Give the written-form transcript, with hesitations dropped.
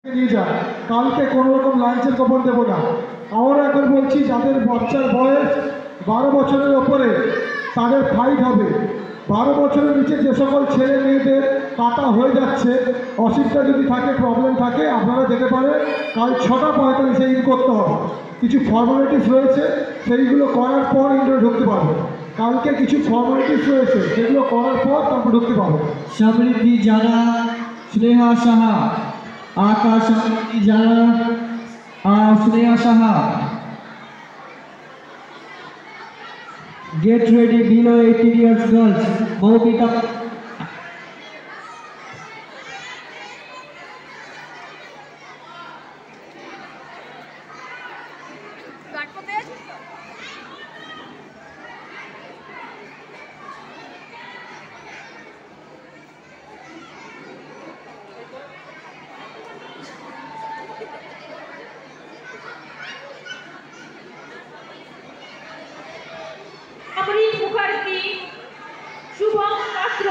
নিয়ে যান, কালকে কোনো রকম লাঞ্চের খবর দেবো না। আমরা এখন বলছি যাদের বাচ্চার বয়স 12 বছরের ওপরে তাদের ফাইট হবে। 12 বছরের নিচে যে সকল ছেলে মেয়েদের কাটা হয়ে যাচ্ছে, অসুবিধা যদি থাকে, প্রবলেম থাকে, আপনারা যেতে পারে। কাল 6:45 ইন করতে হবে। কিছু ফর্মালিটিস রয়েছে, সেইগুলো করার পর ইন্ডোরে ঢুকতে পারবে। কালকে কিছু ফর্মালিটিস রয়েছে, সেগুলো করার পর তারপর ঢুকতে পারবে। সমৃদ্ধি জানা, স্নেহা সাহা, আকাশ সমৃদ্ধি জানা আর Sneha Saha. Get ready, below 18 years girls. Moumika. অমৃত মুখার্জি, শুভম পাত্র।